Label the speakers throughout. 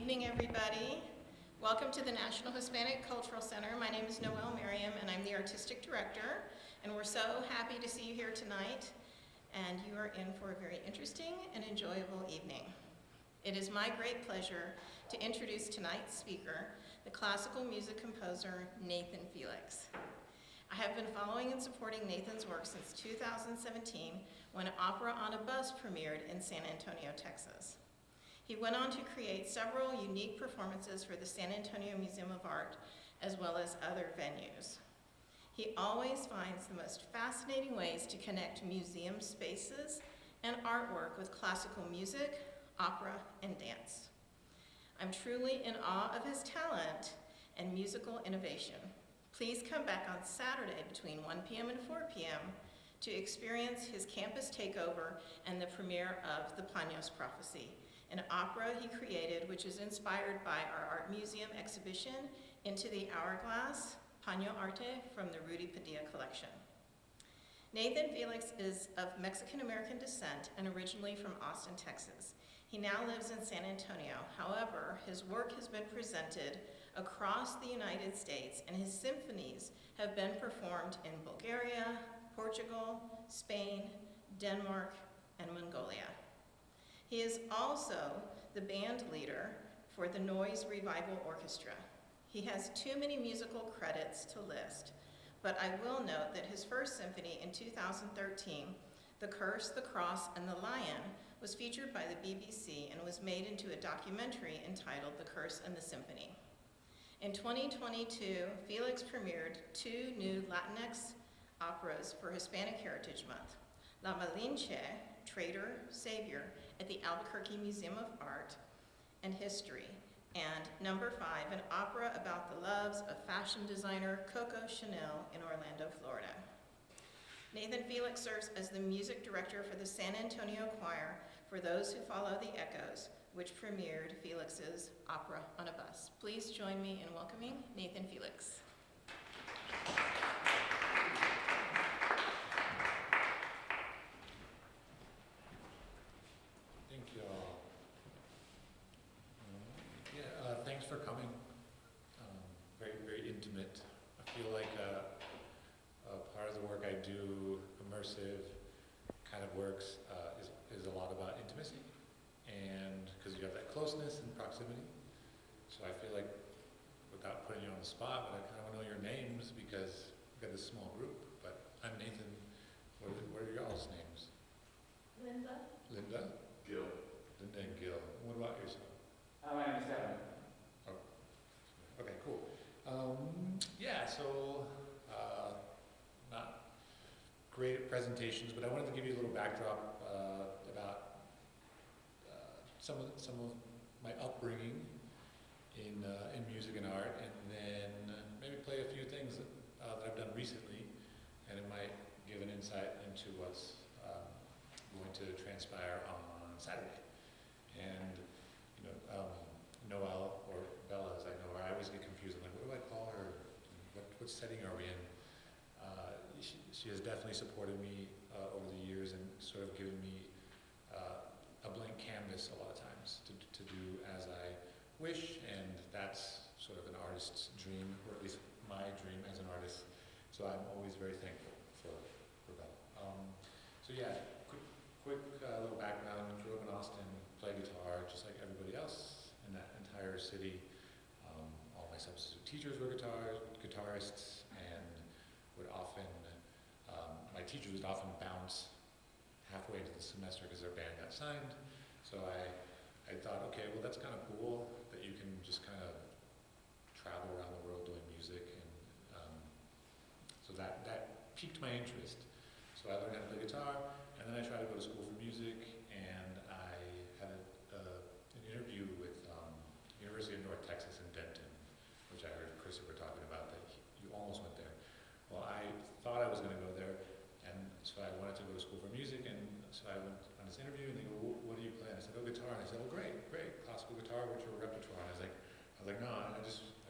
Speaker 1: evening, everybody. Welcome to the National Hispanic Cultural Center. My name is Noelle Merriam, and I'm the Artistic Director, and we're so happy to see you here tonight, and you are in for a very interesting and enjoyable evening. It is my great pleasure to introduce tonight's speaker, the classical music composer, Nathan Felix. I have been following and supporting Nathan's work since 2017, when Opera on a Bus premiered in San Antonio, Texas. He went on to create several unique performances for the San Antonio Museum of Art, as well as other venues. He always finds the most fascinating ways to connect museum spaces and artwork with classical music, opera, and dance. I'm truly in awe of his talent and musical innovation. Please come back on Saturday between 1 p.m. and 4 p.m. to experience his campus takeover and the premiere of The Paños Prophecy, an opera he created which is inspired by our art museum exhibition, Into the Hourglass, Paño Arte from the Rudy Padilla collection. Nathan Felix is of Mexican-American descent and originally from Austin, Texas. He now lives in San Antonio. However, his work has been presented across the United States, and his symphonies have been performed in Bulgaria, Portugal, Spain, Denmark, and Mongolia. He is also the band leader for the Noise Revival Orchestra. He has too many musical credits to list, but I will note that his first symphony in 2013, The Curse, the Cross, and the Lion, was featured by the BBC and was made into a documentary entitled The Curse and the Symphony. In 2022, Felix premiered 2 new Latinx operas for Hispanic Heritage Month, La Malinche, Traitor, Savior, at the Albuquerque Museum of Art and History, and Number 5, an opera about the loves of fashion designer Coco Chanel in Orlando, Florida. Nathan Felix serves as the music director for the San Antonio Choir for Those Who Follow the Echoes, which premiered Felix's Opera on a Bus. Please join me in welcoming Nathan Felix.
Speaker 2: Thank you all. Thanks for coming. Very, very intimate. I feel like part of the work I do, immersive kind of works, is a lot about intimacy, and because you have that closeness and proximity. So I feel like, without putting you on the spot, but I kind of want to know your names because we've got this small group. But I'm Nathan. What are y'all's names?
Speaker 1: Linda.
Speaker 2: Linda?
Speaker 3: Gil.
Speaker 2: Linda and Gil. What about yourself?
Speaker 3: My name is Kevin.
Speaker 2: Oh, okay, cool. Not great at presentations, but I wanted to give you a little backdrop about some of my upbringing in music and art, and then maybe play a few things that I've done recently, and it might give an insight into what's going to transpire on Saturday. And Noelle, or Bella as I know her, I always get confused. I'm like, what do I call her? What setting are we in? She has definitely supported me over the years and sort of given me a blank canvas a lot of times to do as I wish, and that's sort of an artist's dream, or at least my dream as an artist. So I'm always very thankful for Bella. Quick little background. Grew up in Austin, play guitar just like everybody else in that entire city. All my substitute teachers were guitarists, and would often, my teachers would often bounce halfway into the semester because their band got signed. So I thought, okay, well that's kind of cool that you can just kind of travel around the world doing music, and so that piqued my interest. So I learned how to play guitar, and then I tried to go to school for music, and I had an interview with University of North Texas in Denton, which I heard Christopher talking about, that you almost went there. Well, I thought I was going to go there, and so I wanted to go to school for music, and so I went on this interview, and they go, what do you play? And I said, oh, guitar. And I said, oh, great, classical guitar, what's your repertoire? And I was like, no, I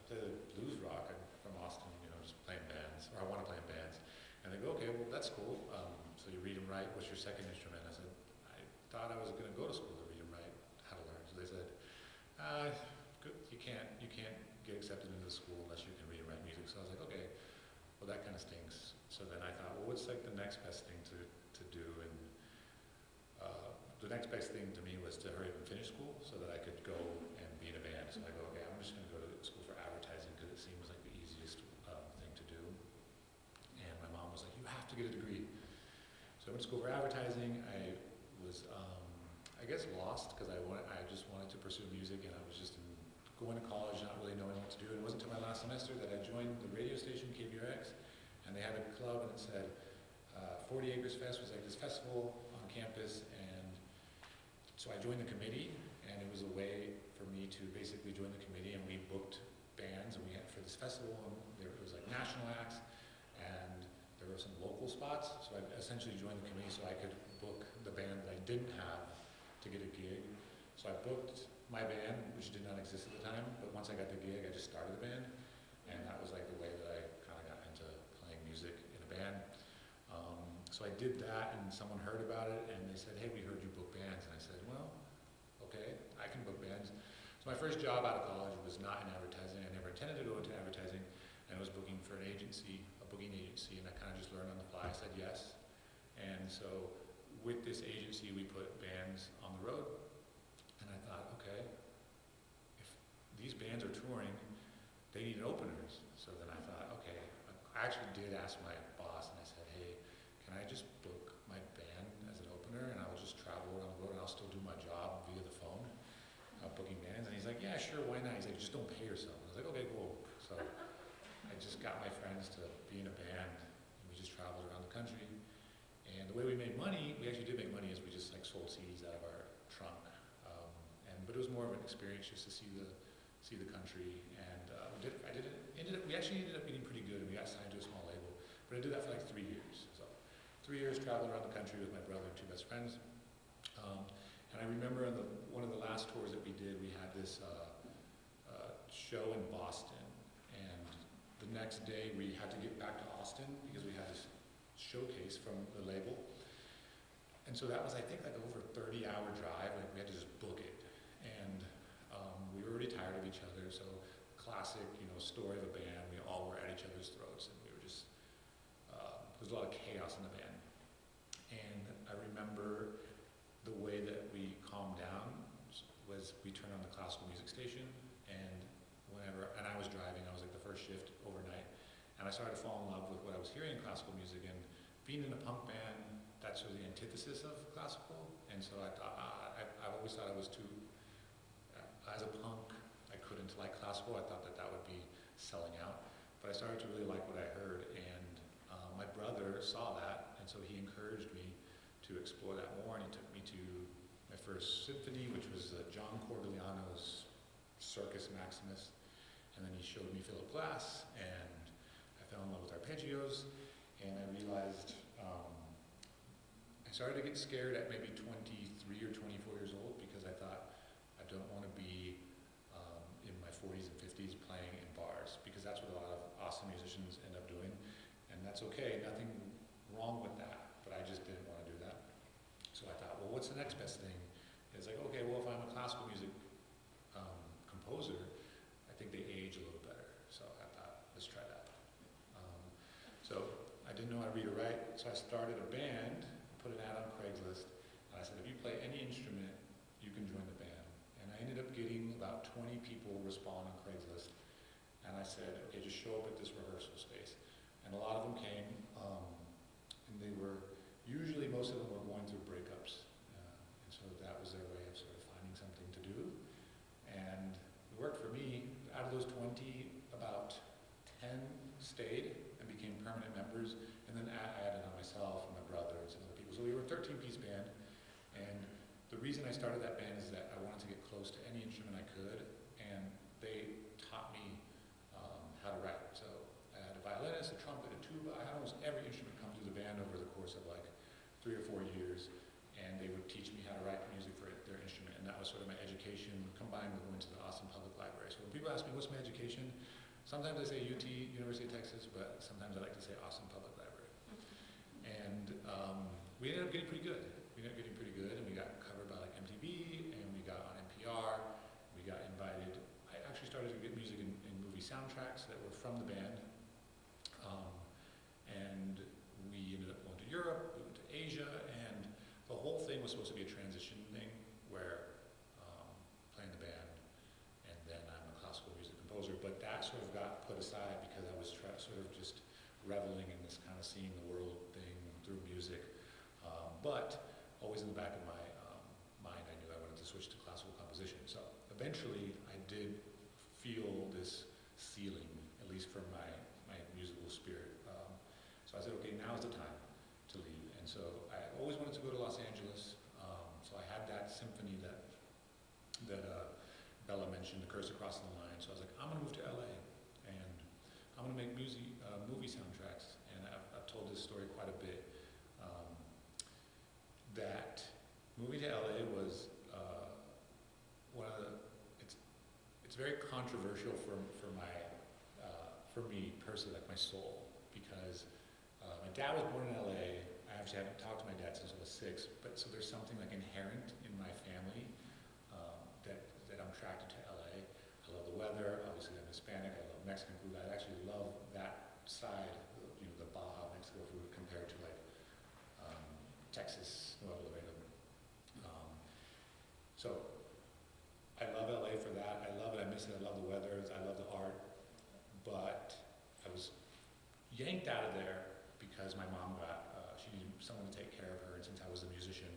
Speaker 2: play the blues rock. I'm from Austin, just playing bands, or I want to play in bands. And they go, okay, well, that's cool. So you read and write. What's your second instrument? I said, I thought I was going to go to school to read and write how to learn. So they said, what's like the next best thing to do? And the next best thing to me was to hurry up and finish school so that I could go and be in a band. So I go, okay, I'm just going to go to school for advertising because it seems like the easiest thing to do. And my mom was like, you have to get a degree. So I went to school for advertising. I was, I guess, lost because I just wanted to pursue music, and I was just going to college not really knowing what to do. And it wasn't until my last semester that I joined the radio station, KBRX, and they had a club, and it said 40 Acres Fest was like this festival on campus, and so I joined the committee, and it was a way for me to basically join the committee, and we booked bands, and we had for this festival, and it was like national acts, and there were some local spots, so I essentially joined the committee so I could book the band that I didn't have to get a gig. So I booked my band, which did not exist at the time, but once I got the gig, I just started the band, and that was like the way that I kind of got into playing music in a band. So I did that, and someone heard about it, and they said, hey, we heard you book bands, and I said, well, okay, I can book bands. So my first job out of college was not in advertising. I never intended to go into advertising, and I was booking for an agency, a booking agency, and I kind of just learned on the fly. I said yes, and so with this agency, we put bands on the road, and I thought, okay, if these bands are touring, they need openers. So then I thought, okay, I actually did ask my boss, and I said, hey, can I just book my band as an opener, and I'll just travel around the road, and I'll still do my job via the phone, booking bands? And he's like, yeah, sure, why not? He's like, just don't pay yourself. I was like, okay, cool. So I just got my friends to be in a band, and we just traveled around the country. And the way we made money, we actually did make money, is we just like sold CDs out of our trunk. But it was more of an experience just to see the country. And we actually ended up getting pretty good, and we got signed to a small label. But I did that for like 3 years. So 3 years traveling around the country with my brother and 2 best friends. And I remember on one of the last tours that we did, we had this show in Boston. And the next day we had to get back to Austin because we had this showcase from the label. And so that was, I think, like over a 30-hour drive. Like we had to just book it. And we were already tired of each other. So classic, story of a band. We all were at each other's throats, and we were just, there was a lot of chaos in the band. And I remember the way that we calmed down was we turned on the classical music station, and I was driving, I was like the first shift overnight, and I started to fall in love with what I was hearing in classical music. And being in a punk band, that's sort of the antithesis of classical, and so I thought, I've always thought I was too, as a punk, I couldn't like classical. I thought that would be selling out, but I started to really like what I heard, and my brother saw that, and so he encouraged me to explore that more, and he took me to my first symphony, which was John Corigliano's Circus Maximus, and then he showed me Philip Glass, and I fell in love with arpeggios, and I realized I started to get scared at maybe 23 or 24 years old, because I thought, I don't want to be in my 40s and 50s playing in bars, because that's what a lot of awesome musicians end up doing, and that's okay, nothing wrong with that, but I just didn't want to do that. So I thought, well, what's the next best thing? It's like, okay, well, if I'm a classical music composer, I think they age a little better. So I thought, let's try that. So I didn't know how to read or write, so I started a band, put an ad on Craigslist, and I said, if you play any instrument, you can join the band. And I ended up getting about 20 people respond on Craigslist, and I said, okay, just show up at this rehearsal space. And a lot of them came, and they were, usually most of them were going through breakups, and so that was their way of sort of finding something to do. And it worked for me. Out of those 20, about 10 stayed and became permanent members, and then I added on myself and my brother and some other people. So we were a 13-piece band, and the reason I started that band is that I wanted to get close to any instrument I could, and they taught me how to write. So I had a violinist, a trumpet, a tuba. I had almost every instrument come through the band over the course of like 3 or 4 years, and they would teach me how to write music for their instrument, and that was sort of my education combined with going to the Austin Public Library. So when people ask me, what's my education? Sometimes I say UT, University of Texas, but sometimes I like to say Austin Public Library. And we ended up getting pretty good. And we got covered by like MTV, and we got on NPR. We got invited. I actually started to get music in movie soundtracks that were from the band, and we ended up whole thing was supposed to be a transition thing where playing the band, and then I'm a classical music composer, but that sort of got put aside because I was sort of just reveling in this kind of seeing the world thing through music. But always in the back of my mind, I knew I wanted to switch to classical composition. So eventually, I did feel this ceiling, at least from my musical spirit. So I said, okay, now's the time to leave. And so I always wanted to go to Los Angeles. So I had that symphony that Bella mentioned, The Curse Across the Line. So I was like, I'm going to move to LA, and I'm going to make movie soundtracks. And I've told this story quite a bit. That moving to LA was one of the, it's very controversial for me personally, like my soul, because my dad was born in LA. I actually haven't talked to my dad since I was 6, but so there's something like inherent in my family that I'm attracted to LA. I love the weather. Obviously, I'm Hispanic. I love Mexican food. I actually love that side, the Baja Mexico food compared to like Texas, Nuevo Laredo. So I love LA for that. I love it. I miss it. I love the weather. I love the art. But I was yanked out of there because my mom she needed someone to take care of her, and since I was a musician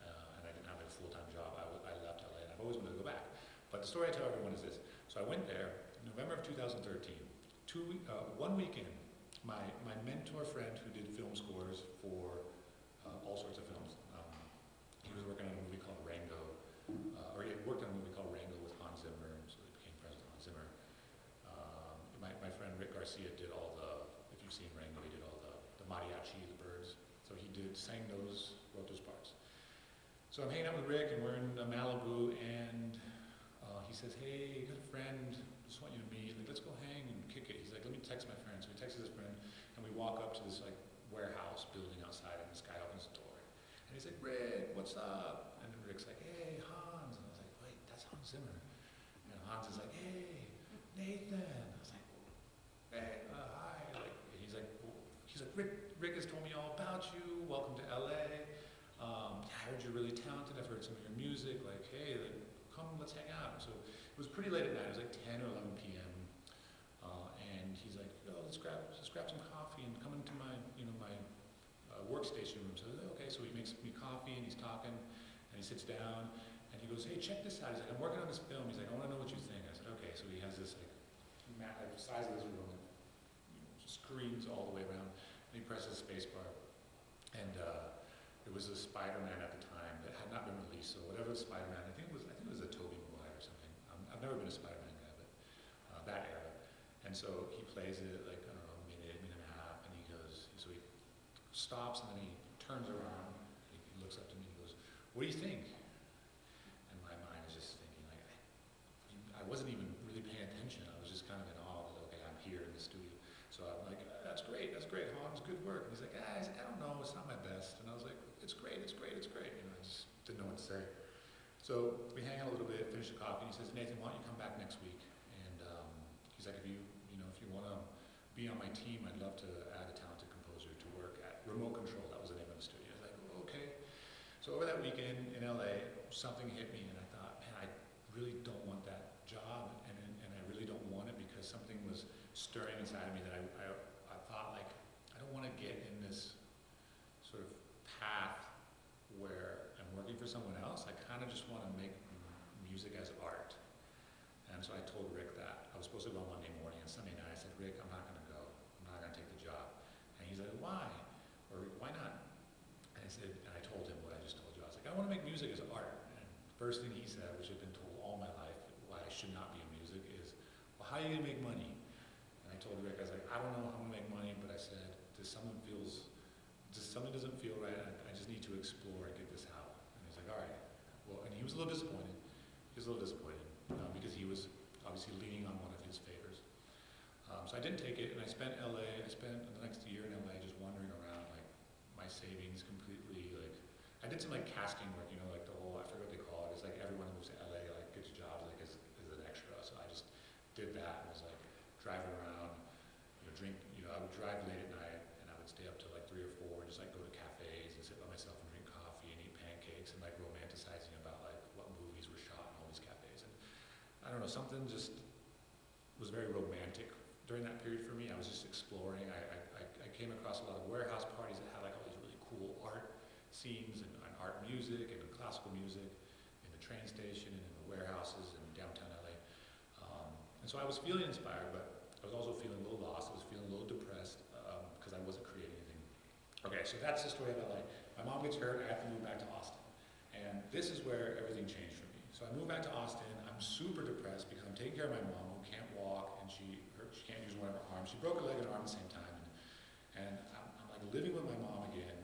Speaker 2: and I didn't have a full-time job, I left LA, and I've always wanted to go back. But the story I tell everyone is this. So I went there in November of 2013. 1 week in, my mentor friend who did film scores for all sorts of films, he was working on a movie called Rango, or he had worked on a movie called Rango with Hans Zimmer, so he became friends with Hans Zimmer. My friend Rick Garcia did all if you've seen Rango, he did all the mariachi, the birds. So he sang those, wrote those parts. So I'm hanging out with Rick, and we're in Malibu, and he says, hey, you got a friend, just want you to meet, like, let's go hang and kick it. He's like, let me text my friend. So he texts his friend, and we walk up to this like warehouse building outside, and this guy opens the door. And he's like, Rick, what's up? And then Rick's like, hey, Hans. And I was like, wait, that's Hans Zimmer. And Hans is like, hey, Nathan. I was like, hey, hi. Like, he's like, Rick has told me all about you. Welcome to LA. I heard you're really talented. I've heard some of your music. Like, hey, come, let's hang out. So it was pretty late at night. It was like 10 or 11 p.m. And he's like, yo, let's grab some coffee and come into my workstation room. So I was like, okay. So he makes me coffee, and he's talking, and he sits down, and he goes, hey, check this out. He's like, I'm working on this film. He's like, I want to know what you think. I said, okay. So he has this like size of this room, screens all the way around, and he presses space bar, and it was a Spider-Man at the time that had not been released. So whatever the Spider-Man, I think it was a Tobey Maguire or something. I've never been a Spider-Man guy, but that era. And so he plays it like, I don't know, a minute and a half, and he goes, so he stops, and then he turns around, he looks up to me, and he goes, what do you think? And my mind is just thinking, like, I wasn't even really paying attention. I was just kind of in awe that, okay, I'm here in the studio. So I'm like, that's great, Hans, good work. And he's like, I don't know, it's not my best. And I was like, it's great. I just didn't know what to say. So we hang out a little bit, finish the coffee, and he says, Nathan, why don't you come back next week? And he's like, if you want to be on my team, I'd love to add a talented composer to work at Remote Control. That was the name of the studio. I was like, okay. So over that weekend in LA, something hit me, and I thought, man, I really don't want that job, and I really don't want it because something was stirring inside of me that I thought, like, I don't want to get in this sort of path where I'm working for someone else. I kind of just want to make music as art. And so I told Rick that. I was supposed to go on Monday morning, and Sunday night I said, Rick, I'm not going to go. I'm not going to take the job. And he's like, why? Or why not? And I told him what I just told you. I was like, I want to make music as art. And the first thing he said, which I've been told all my life, why I should not be in music is, well, how are you going to make money? And I told Rick, I was like, I don't know how I'm going to make money, but I said, something doesn't feel right, I just need to explore and get this out. And he's like, all right. Well, and he was a little disappointed. Because he was obviously leaning on one of his favors. So I didn't take it, and I spent the next year in LA just wandering around, like, my savings completely, like, I did some, like, casting work, like the whole, I forget what they call it, it's like everyone who moves to LA, like, gets jobs, like, as an extra. So I just did that, and was, like, driving around, I would drive late at night, and I would stay up till like 3 or 4, and just like go to cafes and sit by myself and drink coffee and eat Austin just was very romantic during that period for me. I was just exploring. I came across a lot of warehouse parties that had like all these really cool art scenes and art music and classical music in the train station and in the warehouses in downtown LA. And so I was feeling inspired, but I was also feeling a little lost. I was feeling a little depressed because I wasn't creating anything. Okay, so that's the story of LA. My mom gets hurt, I have to move back to Austin. And this is where everything changed for me. So I moved back to Austin, I'm super depressed because I'm taking care of my mom who can't walk and she can't use one of her arms. She broke her leg and arm at the same time. And I'm like living with my mom again.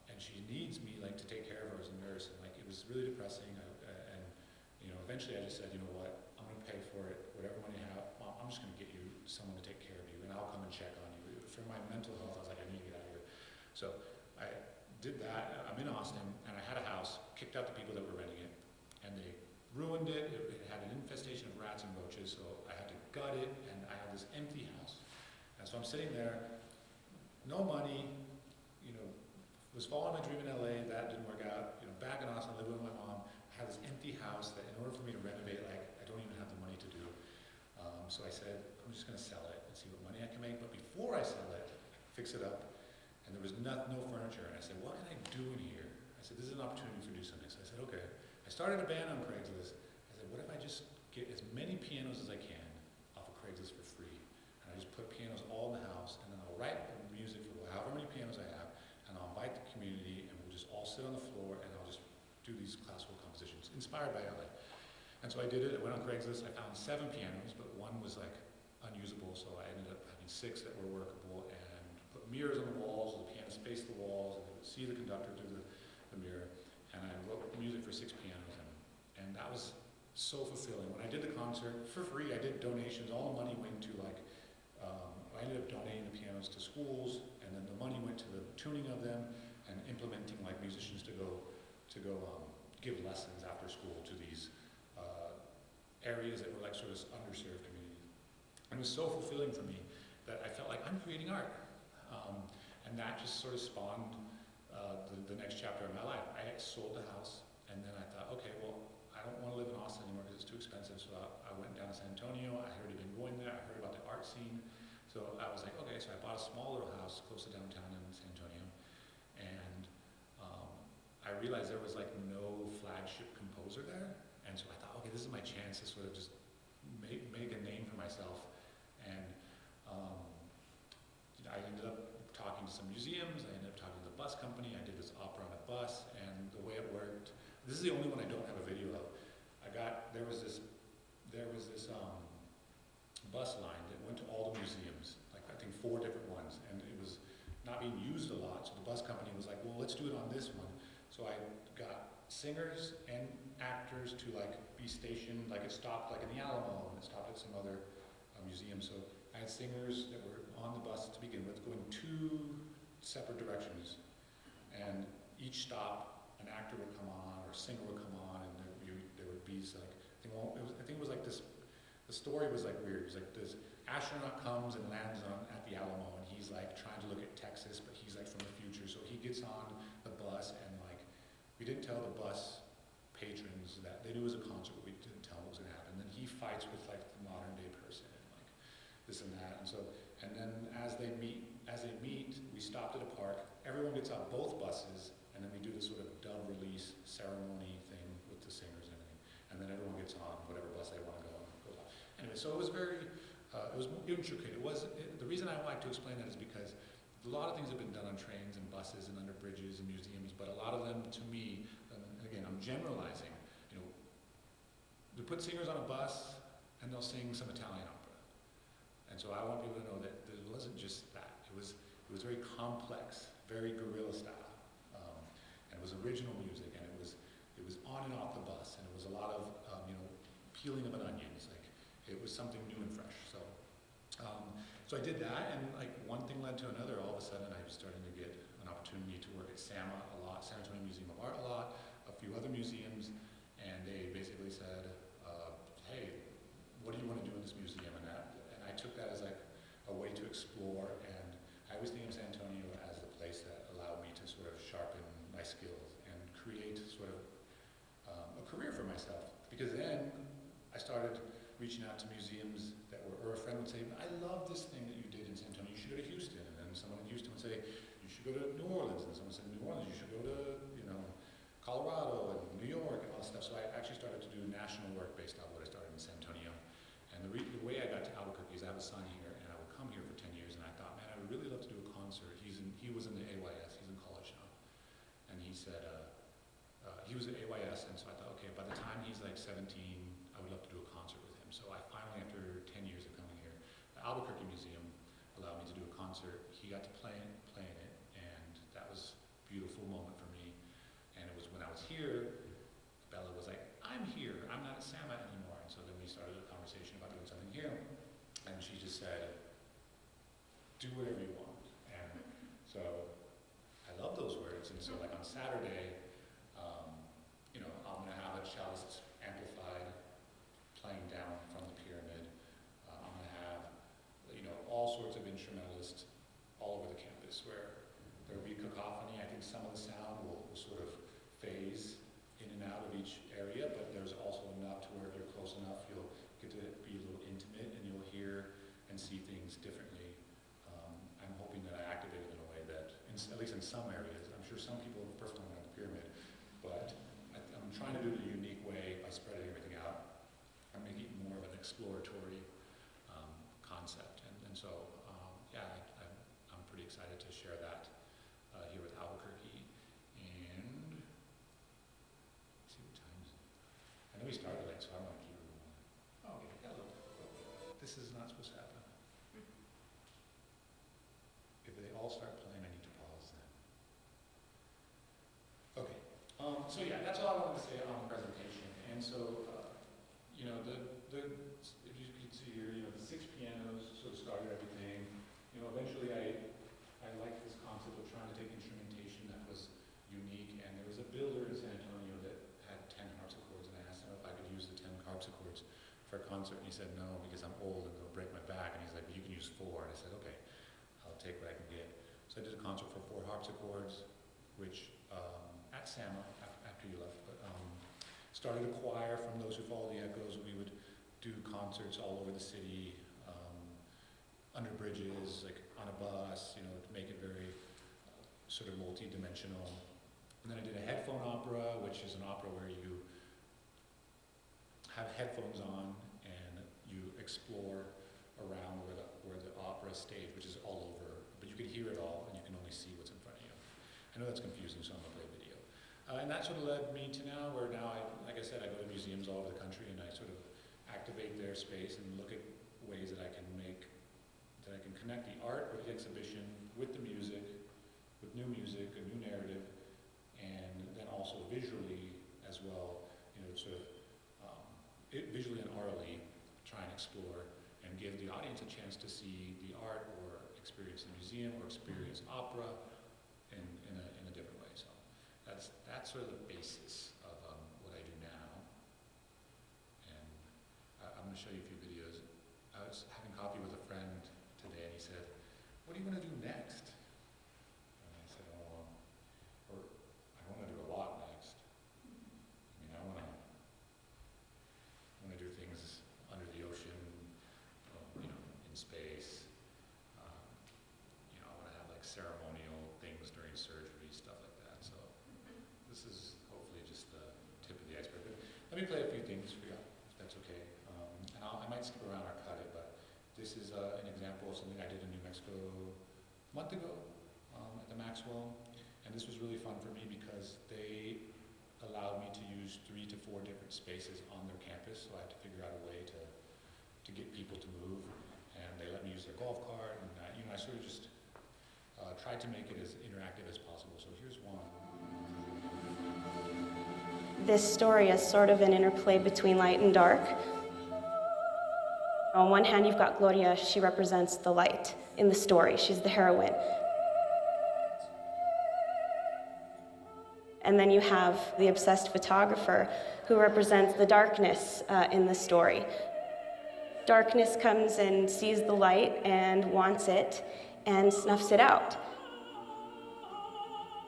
Speaker 2: And she needs me like to take care of her as a nurse. And like it was really depressing. And you know, eventually I just said, you know what, I'm gonna pay for it, whatever money I have, Mom, I'm just gonna get you someone to take care of you and I'll come and check on you. For my mental health, I was like, I need to get out of here. So I did that. I'm in Austin and I had a house, kicked out the people that were renting it, and they ruined it. It had an infestation of rats and roaches, so I had to gut it, and I had this empty house. And so I'm sitting there, no money, you know, was following my dream in LA, that didn't work out, you know, back in Austin, living with my mom, I had this empty house that in order for me to renovate, like, I don't even have the money to do. So I said, I'm just gonna sell it and see what money I can make, but before I sell it, fix it up, and there was no furniture, and I said, what can I do in here? I said, this is an opportunity for do something. So I said, okay. I started a band on Craigslist. I said, what if I just get as many pianos as I can off of Craigslist for free? And I just put pianos all in the house, and then I'll write music for however many pianos I have, and I'll invite the community, and we'll just all sit on the floor, and I'll just do these classical compositions, inspired by LA. And so I did it. I went on Craigslist. I found 7 pianos, but one was like unusable, so I ended up having 6 that were workable, and put mirrors on the walls, so the pianos faced the walls, and they would see the conductor through the mirror. And I wrote music for 6 pianos, and that was so fulfilling. When I did the concert for free, I did donations. All the money went to like, I ended up donating the pianos to schools, and then the money went to the tuning of them and implementing like musicians to go give lessons after school to these areas that were like sort of underserved communities. And it was so fulfilling for me that I felt like I'm creating art. And that just sort of spawned the next chapter of my life. I had sold the house, and then I thought, okay, well, I don't want to live in Austin anymore because it's too expensive, so I went down to San Antonio. I had already been going there. I heard about the art scene. So I was like, okay, so I bought a small little house close to downtown in San Antonio, and I realized there was like no flagship composer there, and so I thought, okay, this is my chance to sort of just make a name for myself. And I ended up talking to some museums. I ended up talking to the bus company. I did this opera on a bus, and the way it worked, this is the only one I don't have a video of. There was this bus line that went to all the museums, like I think 4 different ones, and it was not being used a lot, so the bus company was like, well, let's do it on this one. So I got singers and actors to like be stationed, like it stopped like in the Alamo, and it stopped at some other museums. So I had singers that were on the bus to begin with, going 2 separate directions, and each stop, an actor would come on, or a singer would come on, and there would be like, I think it was like this, the story was like weird. It was like this astronaut comes and lands at the Alamo, and he's like trying to look at Texas, but he's like from the future, so he gets on the bus, and like, we didn't tell the bus patrons that they knew it was a concert, but we didn't tell them what was gonna happen. Then he fights with like the modern day person, and like this and that, and then as they meet, we stopped at a park. Everyone gets on both buses, and then we do this sort of dub release ceremony thing with the singers and everything, and then everyone gets on whatever bus they want to go on. Anyway, so it was very, it was intricate. The reason I like to explain that is because a lot of things have been done on trains and buses and under bridges and museums, but a lot of them, to me, and again, I'm generalizing, you know, they put singers on a bus and they'll sing some Italian opera. And so I want people to know that it wasn't just that. It was very complex, very guerrilla style, and it was original music, and it was on and off the bus, and it was a lot of you know, peeling of an onion. It was something new and fresh. So I did that, and like one thing led to another. All of a sudden, I was starting to get an opportunity to work at SAMA a lot, San Antonio Museum of Art a lot, a few other museums, and they basically said, hey, what do you want to do in this museum? And I took that as like a way to explore, and I always think of San Antonio as the place that allowed me to sort of sharpen my skills and create sort of a career for myself. Because then I started reaching out to museums that were, or a friend would say, I love this thing that you did in San Antonio, you should go to Houston. And then someone in Houston would say, you should go to New Orleans. And someone said, New Orleans, you should go to, Colorado and New York and all that stuff. So I actually started to do national work based on what I started in San Antonio. And the way I got to Albuquerque is I have a son here, and I would come here for 10 years, and I thought, man, I would really love to do a concert. He was in the AYS, he's in college now. And he said, he was at AYS, and so I thought, okay, by the time he's like 17, I would love to do a concert with him. So I finally, after 10 years of coming here, the Albuquerque Museum allowed me to do a concert. He got to play in it, and that was a beautiful moment for me. And it was when I was here, Bella was like, I'm here, I'm not at SAMA anymore. And so then we started a conversation about doing something here. And she just said, do whatever you want. And so I love those words. And so like on Saturday, I'm gonna have a cellist amplified playing down from the pyramid. I'm gonna have, all sorts of instrumentalists all over the campus where there will be cacophony. I think some of the sound will sort of phase in and out of each area, but there's also enough to where if you're close enough, you'll get to be a little intimate and you'll hear and see things differently. I'm hoping that I activate it in a way that, at least in some areas, I'm sure some people have performed on the pyramid, but I'm trying to do it in a unique way by spreading everything out. I'm making it more of an exploratory concept, and so I'm pretty excited to share that here with Albuquerque. And let's see what time is it. I know we started late, so I'm going to keep it going. Oh, okay, hello. This is not supposed to happen. If they all start playing, I need to pause then. Okay. So yeah, that's all I wanted to say on the presentation. And so, if you can see here, the 6 pianos sort of started everything. Eventually I liked this concept of trying to take instrumentation that was unique. And there was a builder in San Antonio that had 10 harpsichords, and I asked him if I could use the 10 harpsichords for a concert. And he said no, because I'm old and it'll break my back. And he's like, but you can use 4. And I said, okay, I'll take what I can get. So I did a concert for 4 harpsichords, which at SAMA, after you left, but started a choir from those who follow the echoes. We would do concerts all over the city, under bridges, like on a bus, to make it very sort of multi-dimensional. And then I did a headphone opera, which is an opera where you have headphones on and you explore around where the opera stage, which is all over, but you can hear it all and you can only see what's in front of you. I know that's confusing, so I'm gonna play a video. And that sort of led me to now, where now, like I said, I go to museums all over the country and I sort of activate their space and look at ways that I can connect the art or the exhibition with the music, with new music, a new narrative, and then also visually as well, sort of visually and orally try and explore and give the audience a chance to see the art or experience the museum or experience opera in a different way. So that's sort of the basis of what I do now. And I'm going to show you a few videos. I was having coffee with a friend today, and he said, what are you going to do next? And I said, I want to do a lot next. I want to do things under the ocean, in space. I want to have like ceremonial things during surgery, stuff like that. So this is hopefully just the tip of the iceberg. But let me play a few things for you, if that's okay. And I might skip around or cut it, but this is an example of something I did in New Mexico a month ago at the Maxwell. And this was really fun for me because they allowed me to use 3 to 4 different spaces on their campus. So I had to figure out a way to get people to move. And they let me use their golf cart. And I sort of just tried to make it as interactive as possible. So here's one.
Speaker 3: This story is sort of an interplay between light and dark. On one hand, you've got Gloria. She represents the light in the story. She's the heroine. And then you have the obsessed photographer who represents the darkness in the story. Darkness comes and sees the light and wants it and snuffs it out.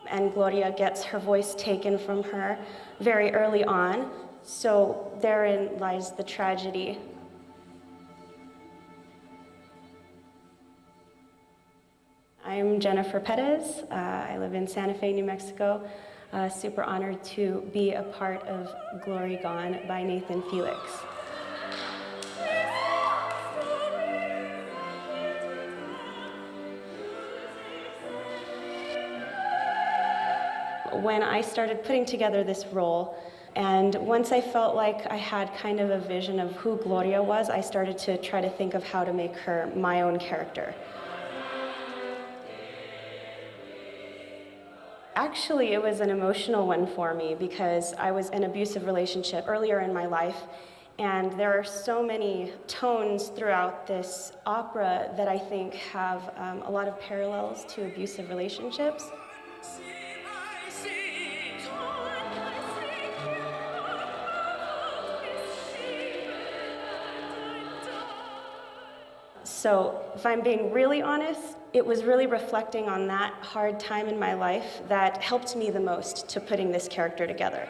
Speaker 3: And Gloria gets her voice taken from her very early on. So therein lies the tragedy. I'm Jennifer Perez. I live in Santa Fe, New Mexico. Super honored to be a part of Glory Gone by Nathan Felix. When I started putting together this role, and once I felt like I had kind of a vision of who Gloria was, I started to try to think of how to make her my own character. Actually, it was an emotional one for me because I was in an abusive relationship earlier in my life, and there are so many tones throughout this opera that I think have a lot of parallels to abusive relationships. So if I'm being really honest, it was really reflecting on that hard time in my life that helped me the most to putting this character together.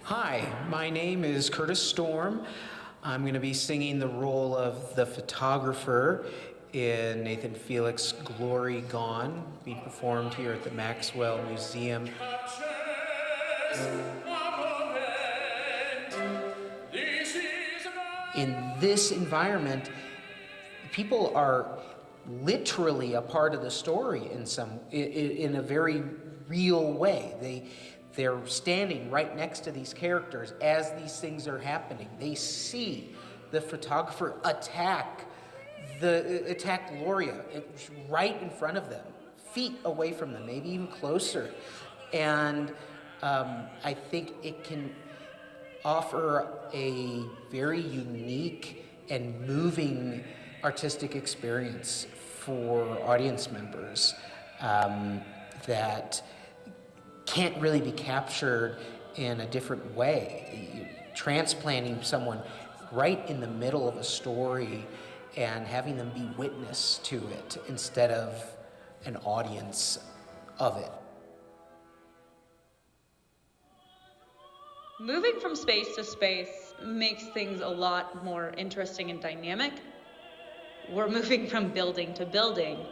Speaker 4: Hi, my name is Curtis Storm. I'm going to be singing the role of the photographer in Nathan Felix' Glory Gone, being performed here at the Maxwell Museum. In this environment, people are literally a part of the story in a very real way. They're standing right next to these characters as these things are happening. They see the photographer attack Gloria right in front of them, feet away from them, maybe even closer. And I think it can offer a very unique and moving artistic experience for audience members that can't really be captured in a different way. Transplanting someone right in the middle of a story and having them be witness to it instead of an audience of it.
Speaker 5: Moving from space to space makes things a lot more interesting and dynamic. We're moving from building to building,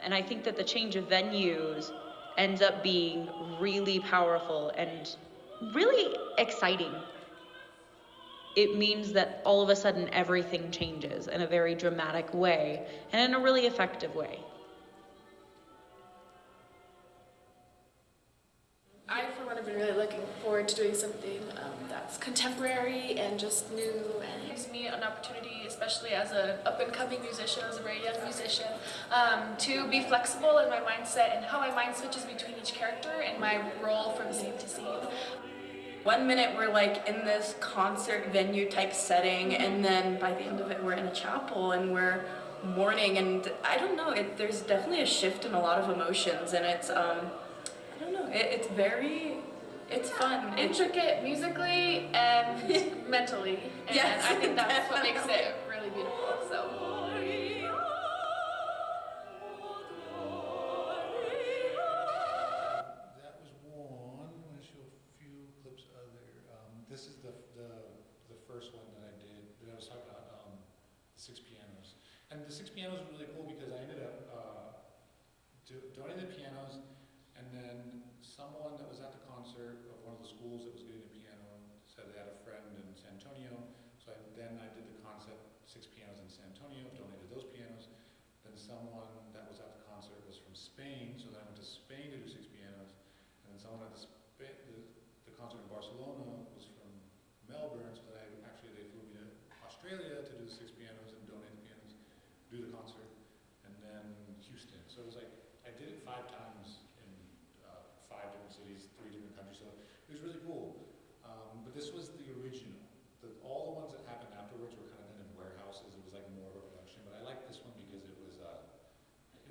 Speaker 5: and I think that the change of venues ends up being really powerful and really exciting. It means that all of a sudden everything changes in a very dramatic way and in a really effective way.
Speaker 6: I, for one, have been really looking forward to doing something that's contemporary and just new, and it gives me an opportunity, especially as an up-and-coming musician, as a very young musician, to be flexible in my mindset and how my mind switches between each character and my role from scene to scene.
Speaker 7: 1 minute we're like in this concert venue type setting, and then by the end of it we're in a chapel and we're mourning, and I don't know, there's definitely a shift in a lot of emotions, and it's I don't know, it's fun.
Speaker 6: Intricate musically and mentally, and
Speaker 7: yes,
Speaker 6: I think that's what makes
Speaker 7: definitely.
Speaker 6: it really beautiful. So.
Speaker 2: That was one. I'm going to show a few clips other. This is the first one that I did. That I was talking about the 6 pianos, and the 6 pianos were really cool because I ended up donating the pianos, and then someone that was at the concert of one of the schools that was getting a piano said they had a friend in San Antonio. So then I did the concept 6 pianos in San Antonio, donated those pianos. Then someone that was at the concert was from Spain, so then I went to Spain to do 6 pianos. And then someone at the concert in Barcelona was from Melbourne, so then they flew me to Australia to do the 6 pianos and donate the pianos, do the concert, and then Houston. So it was like, I did it 5 times in 5 different cities, 3 different countries, so it was really cool. But this was the original. All the ones that happened afterwards were kind of done in warehouses. It was like more of a production, but I liked this one because it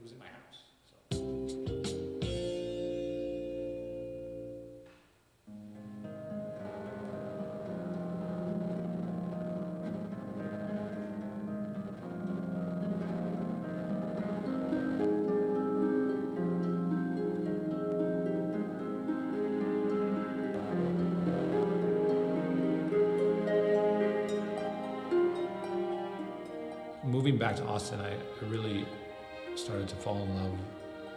Speaker 2: was in my house. So. moving back to Austin, I really started to fall in love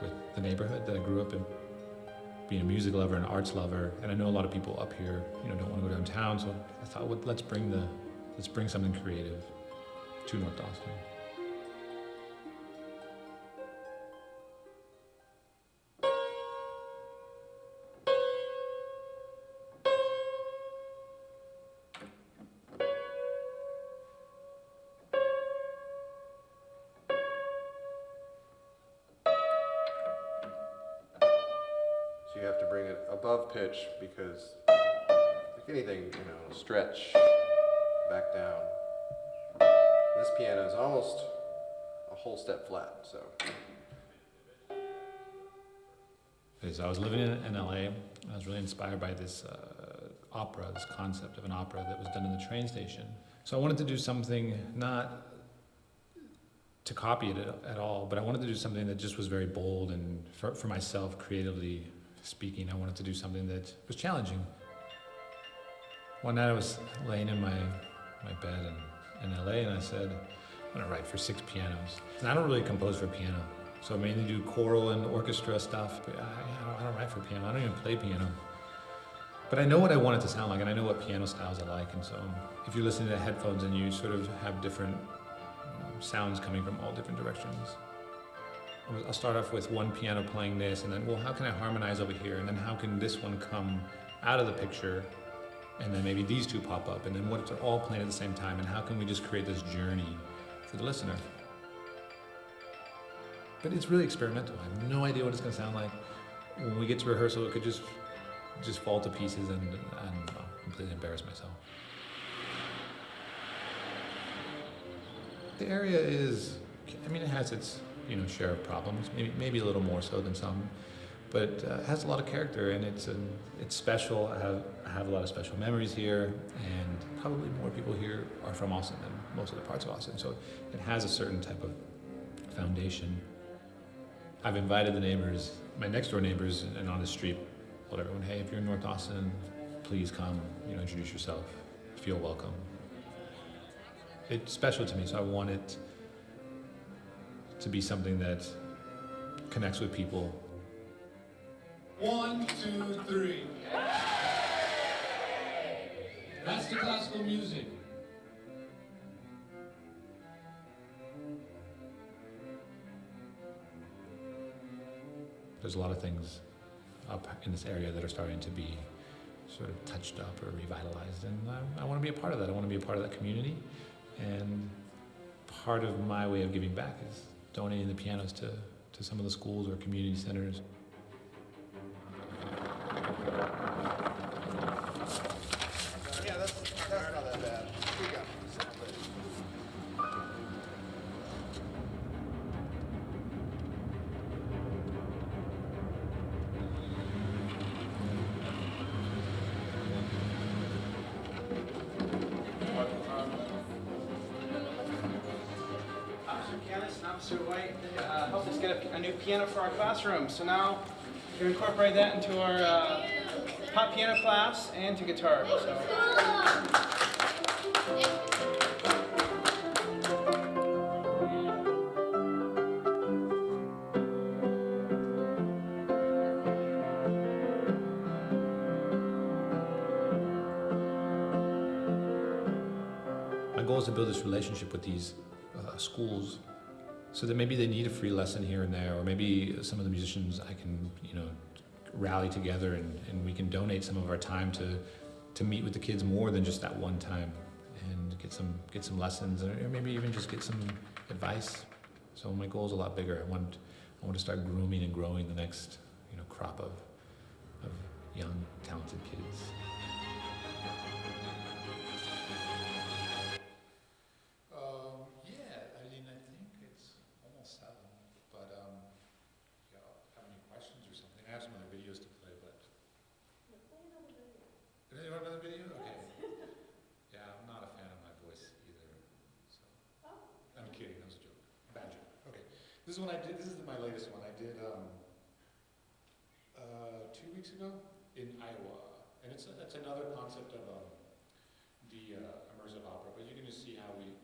Speaker 2: with the neighborhood that I grew up in, being a music lover and arts lover. And I know a lot of people up here, don't want to go downtown, so I thought, well, let's bring something creative to North Austin.
Speaker 8: So you have to bring it above pitch because, like anything, stretch back down. This piano is almost a whole step flat, so.
Speaker 2: Okay, so I was living in LA, and I was really inspired by this opera, this concept of an opera that was done in the train station. So I wanted to do something, not to copy it at all, but I wanted to do something that just was very bold, and for myself, creatively speaking, I wanted to do something that was challenging. One night I was laying in my bed in LA, and I said, I'm gonna write for 6 pianos. And I don't really compose for piano, so I mainly do choral and orchestra stuff, but I don't write for piano. I don't even play piano. But I know what I want it to sound like, and I know what piano styles I like, and so if you're listening to headphones and you sort of have different sounds coming from all different directions, I'll start off with one piano playing this, and then, well, how can I harmonize over here? And then how can this one come out of the picture? And then maybe these two pop up, and then what if they're all playing at the same time? And how can we just create this journey for the listener? But it's really experimental. I have no idea what it's going to sound like. When we get to rehearsal, it could just fall to pieces, and I'll completely embarrass myself. The area is, it has its share of problems, maybe a little more so than some, but it has a lot of character, and it's special. I have a lot of special memories here, and probably more people here are from Austin than most of the parts of Austin, so it has a certain type of foundation. I've invited the neighbors, my next door neighbors, and on the street, told everyone, hey, if you're in North Austin, please come, introduce yourself, feel welcome. It's special to me, so I want it to be something that connects with people.
Speaker 9: 1, 2, 3. That's the classical music.
Speaker 2: There's a lot of things up in this area that are starting to be sort of touched up or revitalized, and I want to be a part of that. I want to be a part of that community, and part of my way of giving back is donating the pianos to some of the schools or community centers.
Speaker 8: Yeah, that's not that bad. Here you go.
Speaker 10: Officer Katharsis and Officer White helped us get a new piano for our classroom. So now we're going to incorporate that into our pop piano class and to guitar.
Speaker 2: My goal is to build this relationship with these schools, so that maybe they need a free lesson here and there, or maybe some of the musicians I can, rally together and we can donate some of our time to meet with the kids more than just that one time, and get some lessons, or maybe even just get some advice. So my goal is a lot bigger. I want to start grooming and growing the next, crop of young, talented kids. This is my latest one. I did 2 weeks ago in Iowa, and that's another concept of the immersive opera. But you can just see how we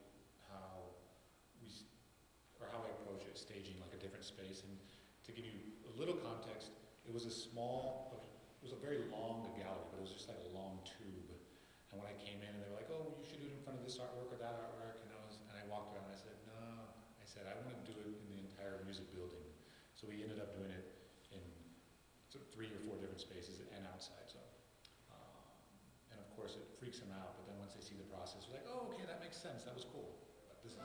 Speaker 2: the space. And to give you a little context, it was a very long gallery, but it was just like a long tube. And when I came in, and they were like, "Oh, you should do it in front of this artwork or that artwork," and I walked around and I said, "No," I want to do it in the entire music building. So we ended up doing it in 3 or 4 different spaces and outside. So, and of course it freaks them out, but then once they see the process, they're like, "Oh, okay, that makes sense. That was cool." But this is.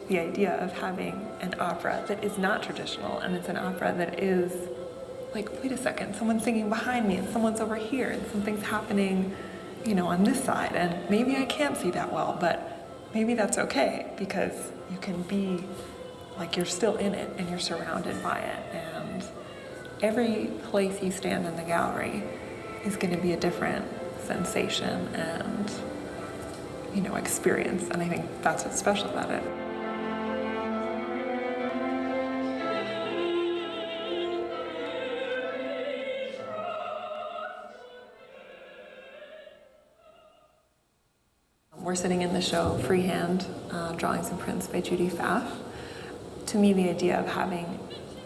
Speaker 11: The idea of having an opera that is not traditional, and it's an opera that is like, wait a second, someone's singing behind me and someone's over here and something's happening, on this side, and maybe I can't see that well, but maybe that's okay because you can be like you're still in it and you're surrounded by it, and every place you stand in the gallery is going to be a different sensation and experience, and I think that's what's special about it. We're sitting in the show Freehand, Drawings and Prints by Judy Pfaff. To me, the idea of having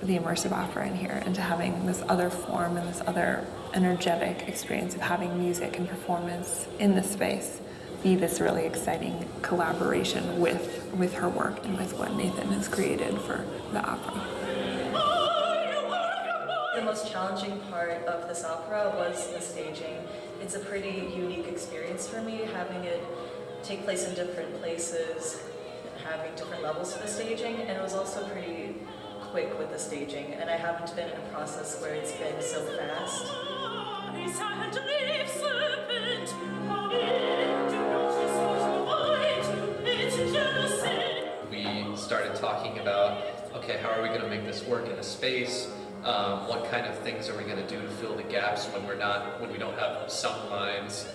Speaker 11: the immersive opera in here and to having this other form and this other energetic experience of having music and performance in this space be this really exciting collaboration with her work and with what Nathan has created for the opera.
Speaker 7: The most challenging part of this opera was the staging. It's a pretty unique experience for me, having it take place in different places and having different levels to the staging, and it was also pretty quick with the staging, and I haven't been in a process where it's been so fast.
Speaker 12: We started talking about, okay, how are we going to make this work in a space? What kind of things are we going to do to fill the gaps when we don't have sung lines?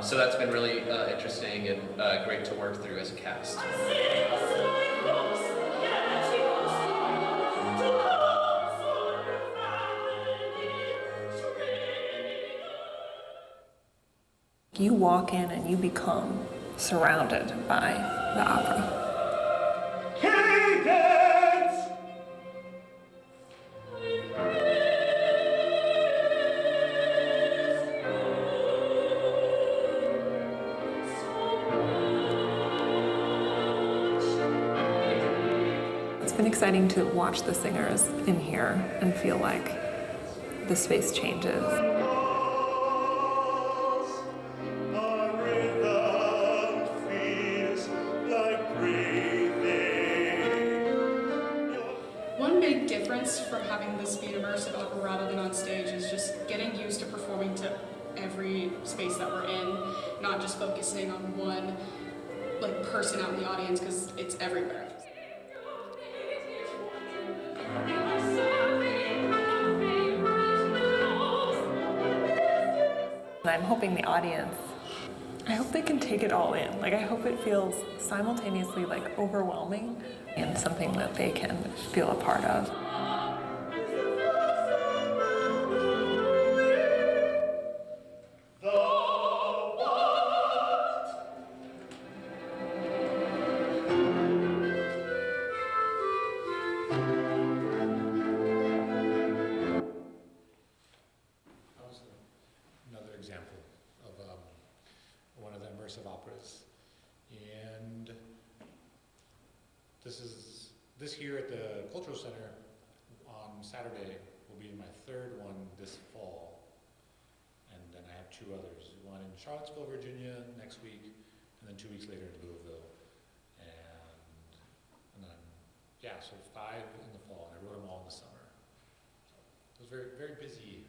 Speaker 12: So that's been really interesting and great to work through as a cast.
Speaker 11: You walk in and you become surrounded by the opera. It's been exciting to watch the singers in here and feel like the space changes.
Speaker 6: One big difference from having this be immersive opera rather than on stage is just getting used to performing to every space that we're in, not just focusing on one person out in the audience, because it's everywhere.
Speaker 11: And I'm hoping the audience, I hope they can take it all in. I hope it feels simultaneously overwhelming and something that they can feel a part of.
Speaker 2: Example of one of the immersive operas, and this here at the Cultural Center on Saturday will be my 3rd one this fall, and then I have 2 others, one in Charlottesville, Virginia next week, and then 2 weeks later in Louisville, and then so 5 in the fall, and I wrote them all in the summer. So it was very, very busy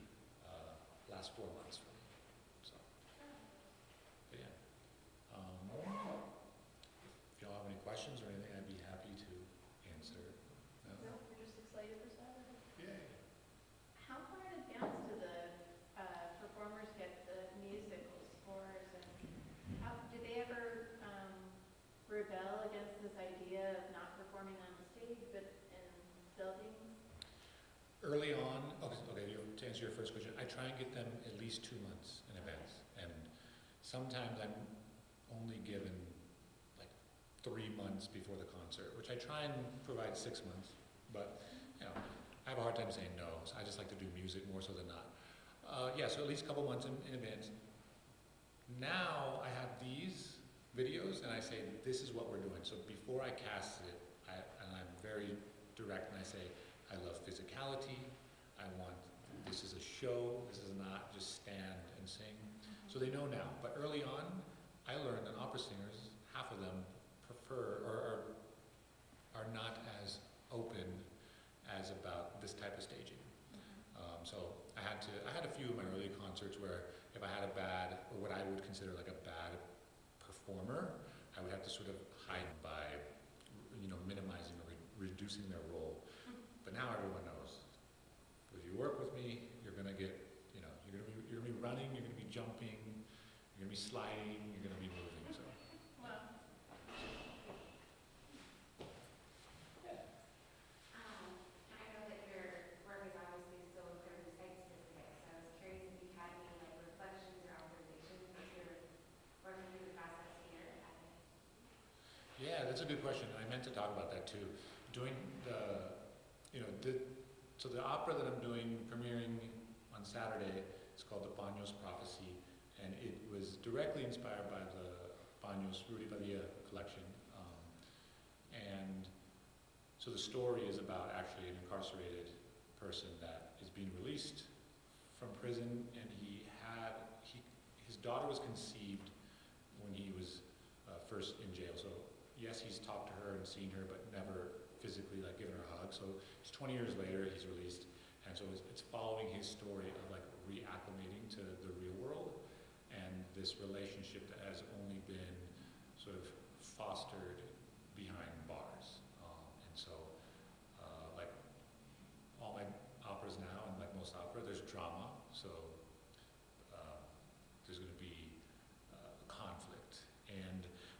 Speaker 2: last 4 months. If y'all have any questions or anything, I'd be happy to answer.
Speaker 13: No, we're just excited for Saturday.
Speaker 2: Yay.
Speaker 13: How far in advance do the performers get the musical scores, and do they ever rebel against this idea of not performing on stage but in buildings?
Speaker 2: early on, to answer your first question, I try and get them at least 2 months in advance. And sometimes I'm only given like 3 months before the concert, which I try and provide 6 months. But, you know, I have a hard time saying no, so I just like to do music more so than not. Yeah, so at least a couple months in advance. Now I have these videos and I say, this is what we're doing. So before I cast it, and I'm very direct and I say, I love physicality, I want, this is a show, this is not just stand and sing. So they know now, but early on, I learned that opera singers, half of them prefer, or are not as open as about this type of staging. So I had a few of my early concerts where if I had a bad, or what I would consider like a bad performer, I would have to sort of hide by, you know, minimizing or reducing their role. But now everyone knows. If you work with me, you're gonna get, you know, you're gonna be running, you're gonna be jumping, you're gonna be sliding, you're gonna be moving. So.
Speaker 13: Wow. I know that your work is obviously still very site-specific, so I was curious if you had any like reflections or observations as you're working through the process here.
Speaker 2: Yeah, that's a good question. I meant to talk about that too. Doing the, you know, so the opera that I'm doing, premiering on Saturday, is called The Baños Prophecy, and it was directly inspired by the Baños Rudy Padilla collection. And so the story is about actually an incarcerated person that is being released from prison, and his daughter was conceived when he was first in jail. So yes, he's talked to her and seen her, but never physically like given her a hug. So it's 20 years later, he's released, and so it's following his story of like reacclimating to the real world, and this relationship that has only been sort of fostered behind bars. And so like all my operas now, and like most opera, there's drama, so there's going to be conflict,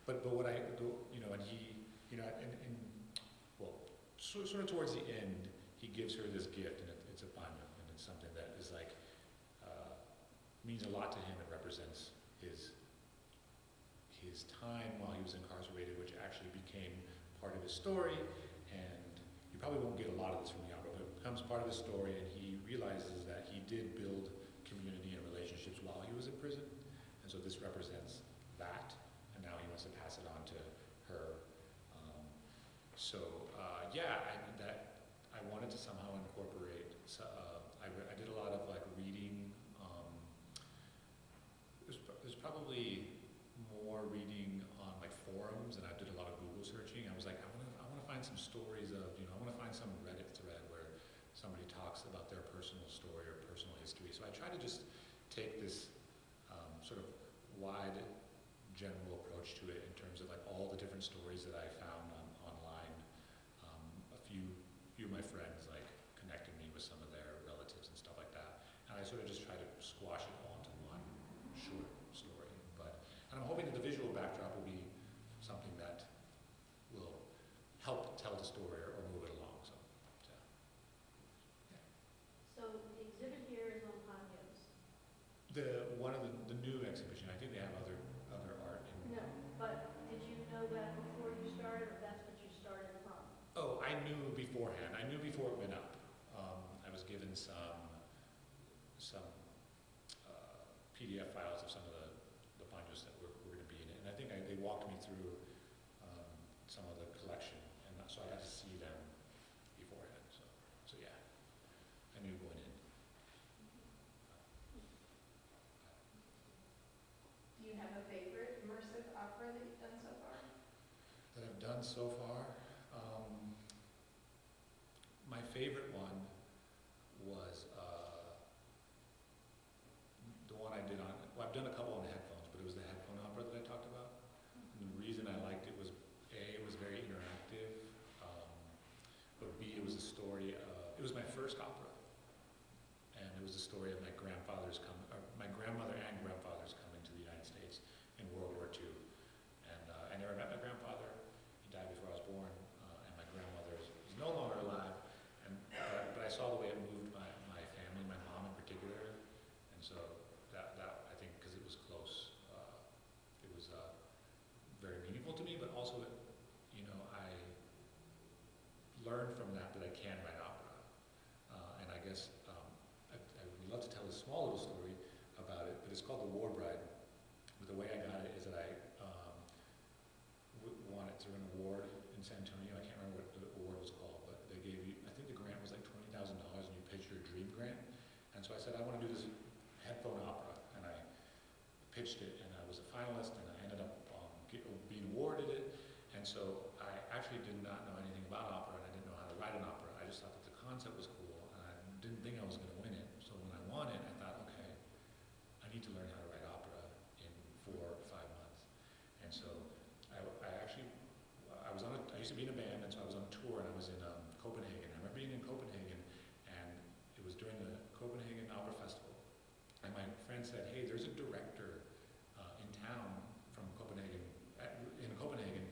Speaker 2: but what I do, you know, and he, you know, well, sort of towards the end, he gives her this gift, and it's a baño, and it's something that is like means a lot to him and represents his time while he was incarcerated, which actually became part of his story. And you probably won't get a lot of this from the opera, but it becomes part of his story, and he realizes that he did build community and relationships while he was in prison, and so this represents that, and now he wants to pass it on to her. Yeah, I wanted to somehow incorporate. I did a lot of like reading. There's probably more reading on like forums, and I did a lot of Google searching. I was like, I want to find some stories of, you know, I want to find some Reddit thread where somebody talks about their personal story or personal history. So I try to just take this sort of wide, general approach to it in terms of like all the different stories that I found online. A few of my friends like connected me with some of their relatives and stuff like that, and I sort of just try to squash it all into one short story. And I'm hoping that the visual backdrop will be something that will help tell the story or move it along. So
Speaker 13: the exhibit here is on Paños.
Speaker 2: One of the new exhibition, I think they have other art in.
Speaker 13: No, but did you know that before you started, or that's what you started from?
Speaker 2: Oh, I knew beforehand. I knew before it went up. I was given some PDF files of some of the baños that were going to be in it, and I think they walked me through some of the collection, and so I got to see them beforehand. So yeah, I knew going in.
Speaker 13: Do you have a favorite immersive opera that you've done so far?
Speaker 2: That I've done so far. My favorite one was the one I did on, well, I've done a couple on headphones, but it was the headphone opera that I talked about. And the reason I liked it was, A, it was very interactive, but B, it was a story of, it was my first opera. And it was the story of my grandmother and grandfather's coming to the United States in World War II. And I never met my grandfather. He died before I was born, and my grandmother is no longer alive. And called The War Bride. But the way I got it is that I wanted to win an award in San Antonio. I can't remember what the award was called, but they gave you, I think the grant was like $20,000 and you pitched your dream grant. And so I said, I want to do this headphone opera. And I pitched it and I was a finalist and I ended up being awarded it. And so I actually did not know anything about opera and I didn't know how to write an opera. I just thought that the concept was cool and I didn't think I was going to win it. So when I won it, I thought, okay, I need to learn how to write opera in 4 or 5 months. And so I used to be in a band, and so I was on tour, and I was in Copenhagen. I remember being in Copenhagen, and it was during the Copenhagen Opera Festival. And my friend said, hey, there's a director in town from Copenhagen, in Copenhagen.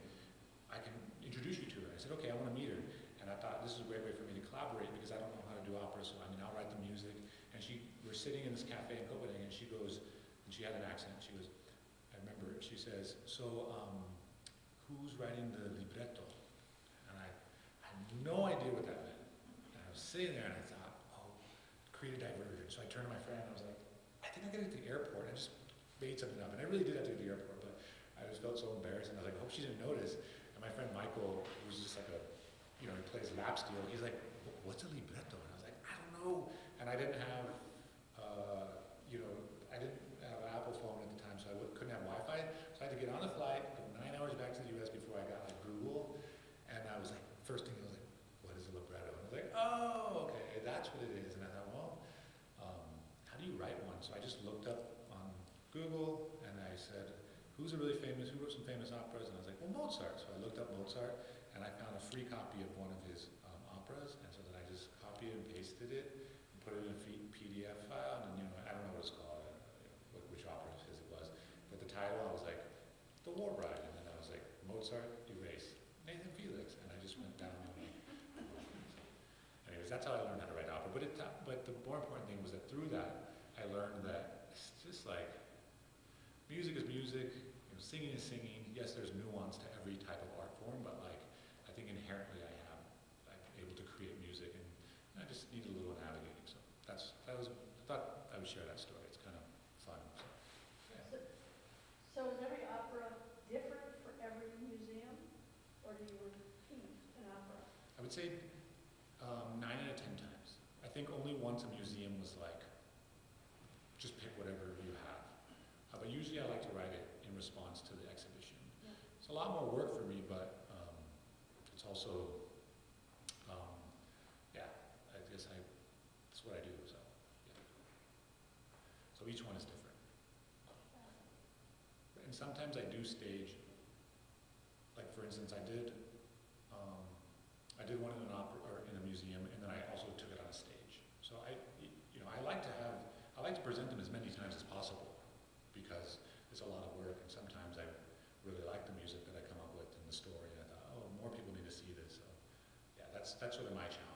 Speaker 2: I can introduce you to her. I said, okay, I want to meet her. And I thought this is a great way for me to collaborate because I don't know how to do opera, so I mean, I'll write the music. And we're sitting in this cafe in Copenhagen, and she goes, and she had an accent, she goes, I remember, she says, so who's writing the libretto? And I had no idea what that meant. And I was sitting there and I thought, oh, create a diversion. So I turned to my friend and I was like, I think I got to the airport. I just made something up. And I really did have to go to the airport, but I just felt so embarrassed. And I was like, I hope she didn't notice. And my friend Michael, who was just like he plays lap steel, he's like, what's a libretto? And I was like, I don't know. And I didn't have, I didn't have an Apple phone at the time, so I couldn't have Wi-Fi. So I had to get on the flight, go 9 hours back to the US before I got like Google. And I was like, first thing I was like, what is a libretto? And I was like, oh, okay, that's what it is. And I thought, well, how do you write one? So I just looked up on Google and I said, who wrote some famous operas? And I was like, well, Mozart. So I looked up Mozart and I found a free copy of one of his operas. And so then I just copied and pasted it and put it in a PDF file. And I don't know what it's called, which opera of his it was. But the title, I was like, The War Bride. And then I was like, Mozart, erase. Nathan Felix. And I just went down and anyways, that's how I learned how to write opera. But the more important thing was that through that, I learned that it's just like, music is music, singing is singing. Yes, there's nuance to every type of art form, but like, I think inherently I'm able to create music and I just need a little navigating. So I thought I would share that story. It's kind of fun. So, yeah.
Speaker 14: So is every opera different for every museum, or do you repeat an opera?
Speaker 2: I would say 9 out of 10 times. I think only once a museum was like, just pick whatever you have. But usually I like to write it in response to the exhibition.
Speaker 14: Yeah.
Speaker 2: It's a lot more work for me, but it's also, I guess that's what I do. So, yeah. So each one is different. And sometimes I do stage, like for instance, I did one in an opera or in a museum, and then I also took it on a stage. So I like to present them as many times as possible because it's a lot of work, and sometimes I really like the music that I come up with and the story, and I thought, oh, more people need to see this. So yeah, that's sort of my challenge.